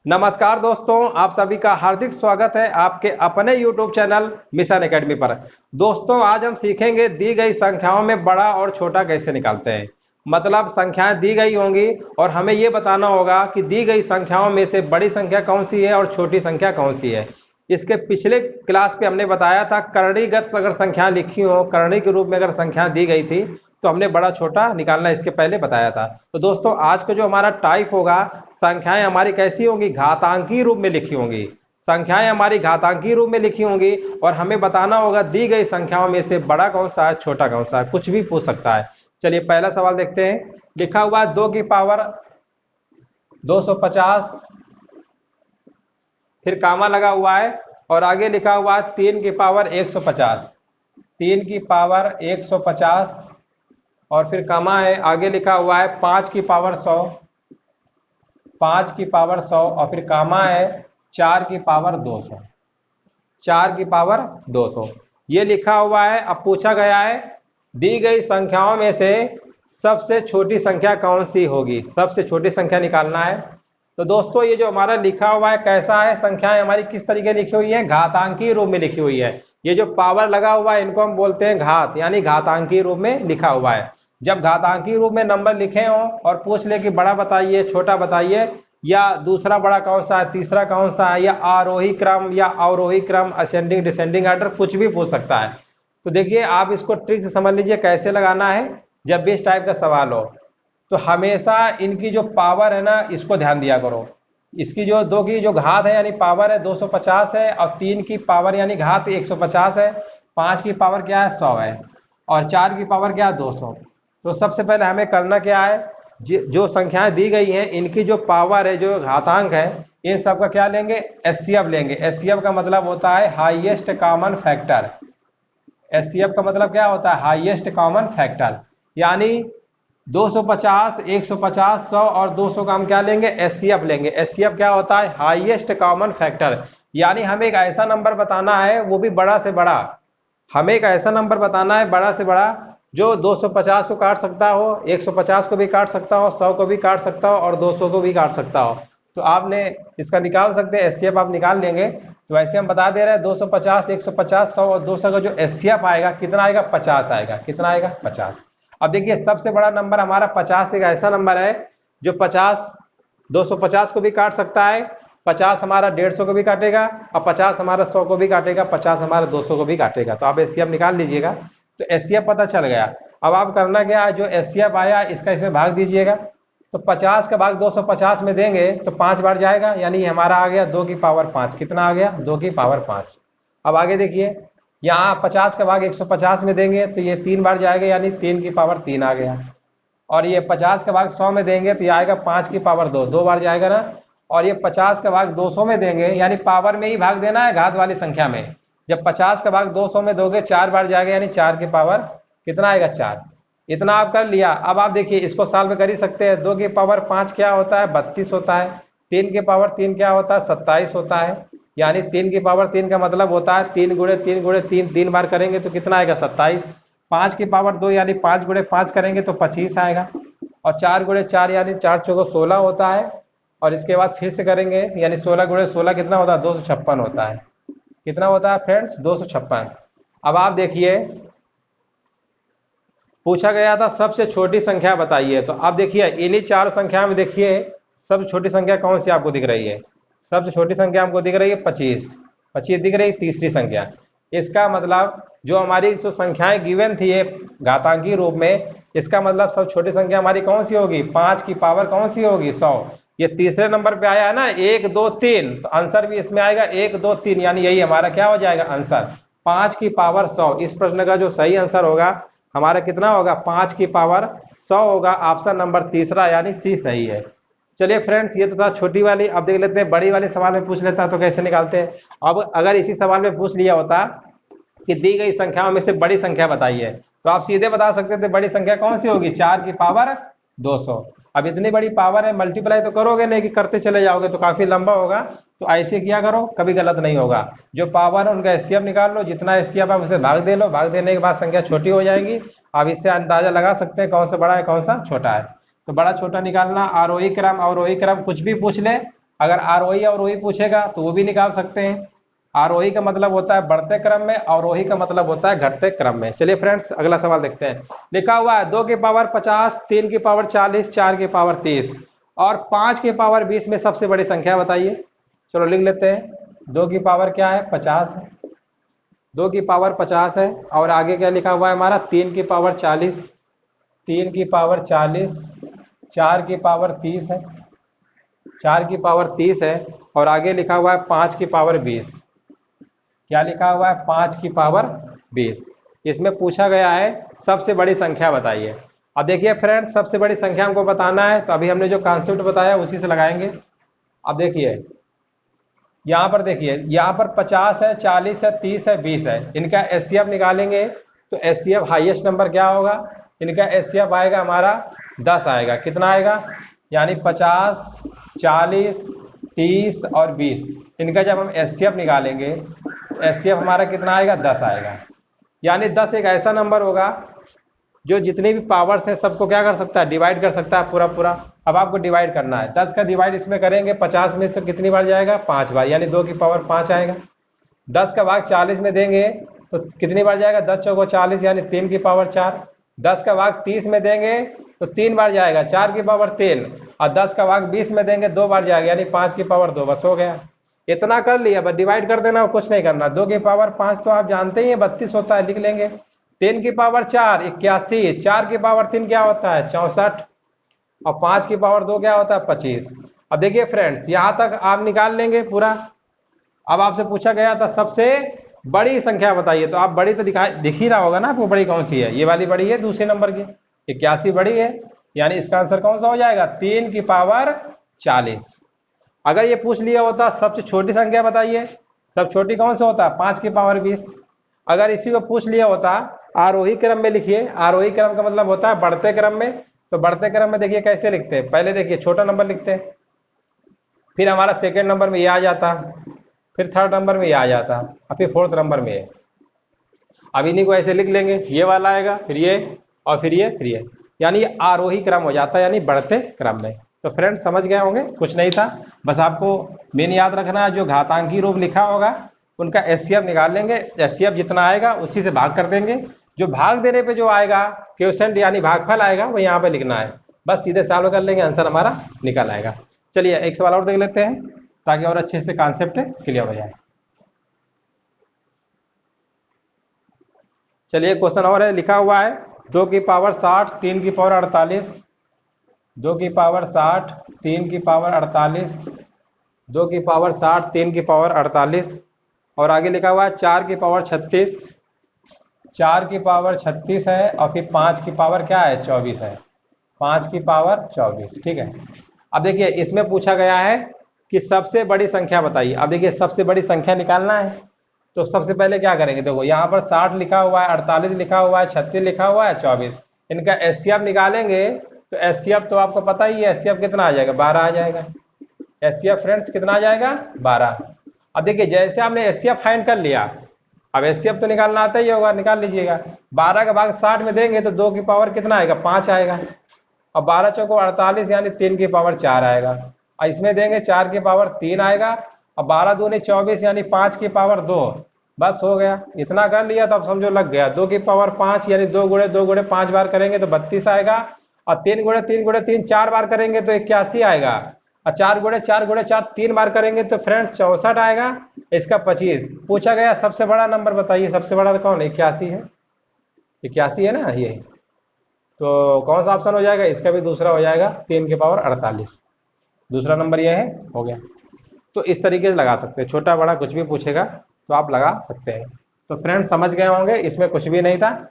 नमस्कार दोस्तों, आप सभी का हार्दिक स्वागत है आपके अपने YouTube चैनल मिशन एकेडमी पर। दोस्तों, आज हम सीखेंगे दी गई संख्याओं में बड़ा और छोटा कैसे निकालते हैं। मतलब संख्याएं दी गई होंगी और हमें ये बताना होगा कि दी गई संख्याओं में से बड़ी संख्या कौन सी है और छोटी संख्या कौन सी है। इसके पिछले क्लास पे हमने बताया था करणीगत अगर संख्या लिखी हो, करणी के रूप में अगर संख्या दी गई थी तो हमने बड़ा छोटा निकालना इसके पहले बताया था। तो दोस्तों, आज का जो हमारा टाइप होगा, संख्याएं हमारी कैसी होंगी, घातांकी रूप में लिखी होंगी। संख्याएं हमारी घातांकी रूप में लिखी होंगी और हमें बताना होगा दी गई संख्याओं में से बड़ा कौन सा है, छोटा कौन सा है। कुछ भी पूछ सकता है। चलिए पहला सवाल देखते हैं। लिखा हुआ है 2 की पावर 250, फिर कामा लगा हुआ है और आगे लिखा हुआ है 3 की पावर 150। 3 की पावर 150 और फिर कामा है, आगे लिखा हुआ है 5 की पावर 100। 5 की पावर 100 और फिर कामा है 4 की पावर 200। 4 की पावर 200 ये लिखा हुआ है। अब पूछा गया है दी गई संख्याओं में से सबसे छोटी संख्या कौन सी होगी। सबसे छोटी संख्या निकालना है। तो दोस्तों, ये जो हमारा लिखा हुआ है कैसा है, संख्याएं हमारी किस तरीके लिखी हुई है, घातांकी रूप में लिखी हुई है। ये जो पावर लगा हुआ है इनको हम बोलते हैं घात, यानी घातांकी रूप में लिखा हुआ है। जब घातांकी रूप में नंबर लिखे हो और पूछ ले कि बड़ा बताइए, छोटा बताइए, या दूसरा बड़ा कौन सा है, तीसरा कौन सा है, या आरोही क्रम या अवरोही क्रम, असेंडिंग डिसेंडिंग ऑर्डर, कुछ भी पूछ सकता है। तो देखिए, आप इसको ट्रिक से समझ लीजिए कैसे लगाना है। जब भी इस टाइप का सवाल हो तो हमेशा इनकी जो पावर है ना, इसको ध्यान दिया करो। इसकी जो 2 की जो घात है यानी पावर है 250 है, और 3 की पावर यानी घात 150 है, 5 की पावर क्या है 100 है, और 4 की पावर क्या है 200। तो सबसे पहले हमें करना क्या है, जो संख्याएं दी गई हैं इनकी जो पावर है, जो घातांक है, इन सब का क्या लेंगे, एचसीएफ लेंगे। एचसीएफ का मतलब होता है हाईएस्ट कॉमन फैक्टर। एचसीएफ का मतलब क्या होता है, हाईएस्ट कॉमन फैक्टर। यानी 250, 150, 100 और 200 का हम क्या लेंगे, एचसीएफ लेंगे। एचसीएफ क्या होता है, हाईएस्ट कॉमन फैक्टर। यानी हमें एक ऐसा नंबर बताना है, वो भी बड़ा से बड़ा। हमें एक ऐसा नंबर बताना है बड़ा से बड़ा जो 250 को काट सकता हो, 150 को भी काट सकता हो, 100 को भी काट सकता हो और 200 को भी काट सकता हो। तो आपने इसका निकाल सकते हैं, एचसीएफ आप निकाल लेंगे। तो ऐसे हम बता दे रहे हैं 250, 150, 100 और 200 का जो एचसीएफ आएगा कितना आएगा, 50 आएगा। कितना आएगा, 50। अब देखिए, सबसे बड़ा नंबर हमारा 50 एक ऐसा नंबर है जो 50 250 को भी काट सकता है, 50 हमारा 150 को भी काटेगा, और 50 हमारा 100 को भी काटेगा, 50 हमारा 200 को भी काटेगा। तो आप एचसीएफ निकाल लीजिएगा। तो एचसीएफ पता चल गया। अब आप करना क्या है, जो एचसीएफ आया इसका इसमें भाग दीजिएगा। तो 50 का भाग 250 में देंगे तो 5 बार जाएगा, यानी हमारा आ गया 2 की पावर 5। कितना आ गया, 2 की पावर 5। अब आगे देखिए, यहाँ 50 का भाग 150 में देंगे तो ये 3 बार जाएगा, यानी 3 की पावर 3 आ गया। और ये 50 का भाग 100 में देंगे तो ये आएगा 5 की पावर 2, 2 बार जाएगा ना। और ये 50 का भाग 200 में देंगे, यानी पावर में ही भाग देना है घात वाली संख्या में। जब 50 का भाग 200 में दोगे 4 बार जाएगा, यानी 4 की पावर कितना आएगा, 4। इतना आप कर लिया। अब आप देखिए, इसको सॉल्व कर ही सकते हैं। 2 की पावर 5 क्या होता है, 32 होता है। 3 की पावर 3 क्या होता है, 27 होता है। यानी 3 की पावर 3 का मतलब होता है 3 गुणे 3 गुणे 3, 3 बार करेंगे तो कितना आएगा, 27। 5 की पावर 2 यानी 5 गुणे 5 करेंगे तो 25 आएगा। और 4 गुणे 4 यानी 4 चौको 16 होता है। और इसके बाद फिर से करेंगे, यानी 16 गुणे 16 कितना होता है, 256 होता है। कितना होता है फ्रेंड्स, 256। अब आप देखिए, पूछा गया था सबसे छोटी संख्या बताइए। तो आप देखिए इन्हीं 4 संख्या में देखिए सबसे छोटी संख्या कौन सी आपको दिख रही है। सबसे छोटी संख्या हमको दिख रही है 25। 25 दिख रही है, तीसरी संख्या। इसका मतलब जो हमारी जो संख्याएं गिवन थी ये घातांकी रूप में, इसका मतलब सब छोटी संख्या हमारी कौन सी होगी, 5 की पावर कौन सी होगी, 100। ये तीसरे नंबर पे आया है ना, 1 2 3, तो आंसर भी इसमें आएगा 1 2 3, यानी यही हमारा क्या हो जाएगा आंसर, 5 की पावर 100। इस प्रश्न का जो सही आंसर होगा हमारा कितना होगा, 5 की पावर 100 होगा। ऑप्शन नंबर तीसरा यानी सी सही है। चलिए फ्रेंड्स, ये तो था छोटी वाली। अब देख लेते हैं बड़ी वाले सवाल में पूछ लेता तो कैसे निकालते हैं। अब अगर इसी सवाल में पूछ लिया होता कि दी गई संख्याओं में से बड़ी संख्या बताइए, तो आप सीधे बता सकते थे बड़ी संख्या कौन सी होगी, 4 की पावर 200। अब इतनी बड़ी पावर है, मल्टीप्लाई तो करोगे नहीं कि करते चले जाओगे तो काफी लंबा होगा। तो ऐसे किया करो, कभी गलत नहीं होगा। जो पावर है उनका एचसीएफ निकाल लो, जितना एचसीएफ है उसे भाग दे लो, भाग देने के बाद संख्या छोटी हो जाएगी। अब इससे अंदाजा लगा सकते हैं कौन सा बड़ा है कौन सा छोटा है। तो बड़ा छोटा निकालना, आरोही क्रम अवरोही क्रम कुछ भी पूछ ले अगर आरोही अवरोही पूछेगा तो वो भी निकाल सकते हैं। आरोही का मतलब होता है बढ़ते क्रम में, अवरोही का मतलब होता है घटते क्रम में। चलिए फ्रेंड्स अगला सवाल देखते हैं। लिखा हुआ है 2 की पावर 50, 3 की पावर 40, 4 की पावर 30 और 5 की पावर 20 में सबसे बड़ी संख्या बताइए। चलो लिख लेते हैं। 2 की पावर क्या है? 50 है। 2 की पावर 50 है और आगे क्या लिखा हुआ है हमारा? 3 की पावर 40, 3 की पावर 40, 4 की पावर 30 है, 4 की पावर 30 है और आगे लिखा हुआ है 5 की पावर 20। क्या लिखा हुआ है? 5 की पावर 20। इसमें पूछा गया है सबसे बड़ी संख्या बताइए। अब देखिए फ्रेंड्स, सबसे बड़ी संख्या हमको बताना है तो अभी हमने जो कॉन्सेप्ट बताया उसी से लगाएंगे। अब देखिए यहाँ पर, देखिए यहाँ पर 50 है, 40 है, 30 है, 20 है। इनका एचसीएफ निकालेंगे तो एचसीएफ हाईएस्ट नंबर क्या होगा? इनका एचसीएफ आएगा हमारा 10 आएगा। कितना आएगा? यानी 50, 40, 30 और 20, इनका जब हम एचसीएफ निकालेंगे तो एचसीएफ हमारा कितना आएगा? 10 आएगा। यानी 10 एक ऐसा नंबर होगा जो जितनी भी पावर्स हैं सबको क्या कर सकता है? डिवाइड कर सकता है पूरा पूरा। अब आपको डिवाइड करना है। 10 का डिवाइड इसमें करेंगे, 50 में से कितनी बार जाएगा? 5 बार, यानी 2 की पावर 5 आएगा। 10 का भाग 40 में देंगे तो कितनी बार जाएगा? 10 चौको 40, यानी 3 की पावर 4। 10 का भाग 30 में देंगे तो 3 बार जाएगा, 4 की पावर 3। और 10 का भाग 20 में देंगे 2 बार जाएगा, यानी 5 की पावर 2। बस हो गया, इतना कर लिया। बस डिवाइड कर देना, कुछ नहीं करना। 2 की पावर 5 तो आप जानते ही हैं 32 होता है, लिख लेंगे। 3 की पावर 4 81, 4 की पावर 3 क्या होता है? 64 और 5 की पावर 2 क्या होता है? 25। अब देखिए फ्रेंड्स, यहां तक आप निकाल लेंगे पूरा। अब आपसे पूछा गया था सबसे बड़ी संख्या बताइए, तो आप बड़ी तो दिख ही रहा होगा ना आपको बड़ी कौन सी है? ये वाली बड़ी है दूसरे नंबर की, 81 बड़ी है। यानी इसका आंसर कौन सा हो जाएगा? 3 की पावर 40। अगर ये पूछ लिया होता सबसे छोटी संख्या बताइए, सब छोटी कौन सा होता है? 5 की पावर 20। अगर इसी को पूछ लिया होता आरोही क्रम में लिखिए, आरोही क्रम का मतलब होता है बढ़ते क्रम में। तो बढ़ते क्रम में देखिए कैसे लिखते हैं, पहले देखिए छोटा नंबर लिखते हैं, फिर हमारा सेकेंड नंबर में ये आ जाता, फिर थर्ड नंबर में ये आ जाता और फिर फोर्थ नंबर में ये। अब इन्हीं को ऐसे लिख लेंगे, ये वाला आएगा, फिर ये और फिर ये, फिर ये, यानी आरोही क्रम हो जाता है, यानी बढ़ते क्रम में। तो फ्रेंड्स समझ गए होंगे, कुछ नहीं था। बस आपको मेन याद रखना है, जो घातांकी रूप लिखा होगा उनका एचसीएफ निकाल लेंगे। एचसीएफ जितना आएगा उसी से भाग कर देंगे। जो भाग देने पे जो आएगा क्वेश्चन यानी भागफल आएगा वो यहाँ पे लिखना है। बस सीधे सॉल्व कर लेंगे, आंसर हमारा निकल आएगा। चलिए एक सवाल और देख लेते हैं ताकि और अच्छे से कॉन्सेप्ट क्लियर हो जाए। चलिए क्वेश्चन और है, लिखा हुआ है 2 की पावर 60, 3 की पावर 48, 2 की पावर 60, 3 की पावर 48, 2 की पावर 60, 3 की पावर 48 और आगे लिखा हुआ है 4 की पावर 36, 4 की पावर 36 है और फिर 5 की पावर क्या है? 24 है। 5 की पावर 24, ठीक है। अब देखिए इसमें पूछा गया है कि सबसे बड़ी संख्या बताइए। अब देखिए सबसे बड़ी संख्या निकालना है तो सबसे पहले क्या करेंगे? देखो यहाँ पर 60 लिखा हुआ है, 48 लिखा हुआ है, 36 लिखा हुआ है, 24। इनका एचसीएफ निकालेंगे तो एचसीएफ तो आपको पता ही है, एचसीएफ कितना आ जाएगा? 12 आ जाएगा। एचसीएफ फ्रेंड्स कितना आ जाएगा? 12। अब देखिए जैसे आपने एचसीएफ फाइंड कर लिया, अब एचसीएफ तो निकालना आता ही होगा, निकाल लीजिएगा। 12 का भाग 60 में देंगे तो 2 की पावर कितना आएगा? 5 आएगा। और 12 चौको 48 यानी 3 की पावर 4 आएगा। और इसमें देंगे 4 की पावर 3 आएगा और 12 दूनी 24 यानी 5 की पावर 2। बस हो गया, इतना कर लिया तो अब समझो लग गया। 2 की पावर 5 यानी 2 गुणे 2 गुणे 5 बार करेंगे तो 32 आएगा और 3 गुणे 3 गुणे 3 4 बार करेंगे तो 81 आएगा और 4 गुणे 4 गुणे 4 3 बार करेंगे तो फ्रेंड 64 आएगा। इसका 25 पूछा गया सबसे बड़ा नंबर बताइए। सबसे बड़ा तो कौन? 81 है। 81 है ना ये, तो कौन सा ऑप्शन हो जाएगा? इसका भी दूसरा हो जाएगा, 3 की पावर 48। दूसरा नंबर ये है, हो गया। तो इस तरीके से लगा सकते हैं, छोटा बड़ा कुछ भी पूछेगा तो आप लगा सकते हैं। तो फ्रेंड्स समझ गए होंगे, इसमें कुछ भी नहीं था।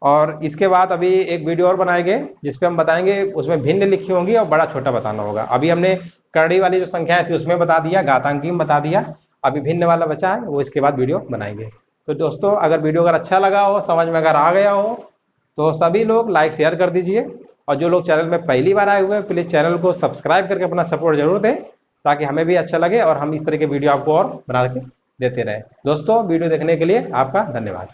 और इसके बाद अभी एक वीडियो और बनाएंगे जिसपे हम बताएंगे, उसमें भिन्न लिखी होंगी और बड़ा छोटा बताना होगा। अभी हमने करड़ी वाली जो संख्या थी उसमें बता दिया, घातांकी में बता दिया, अभी भिन्न वाला बचा है वो इसके बाद वीडियो बनाएंगे। तो दोस्तों अगर वीडियो अगर अच्छा लगा हो, समझ में अगर आ गया हो तो सभी लोग लाइक शेयर कर दीजिए और जो लोग चैनल में पहली बार आए हुए हैं प्लीज़ चैनल को सब्सक्राइब करके अपना सपोर्ट जरूर दें ताकि हमें भी अच्छा लगे और हम इस तरह के वीडियो आपको और बना के देते रहे। दोस्तों वीडियो देखने के लिए आपका धन्यवाद।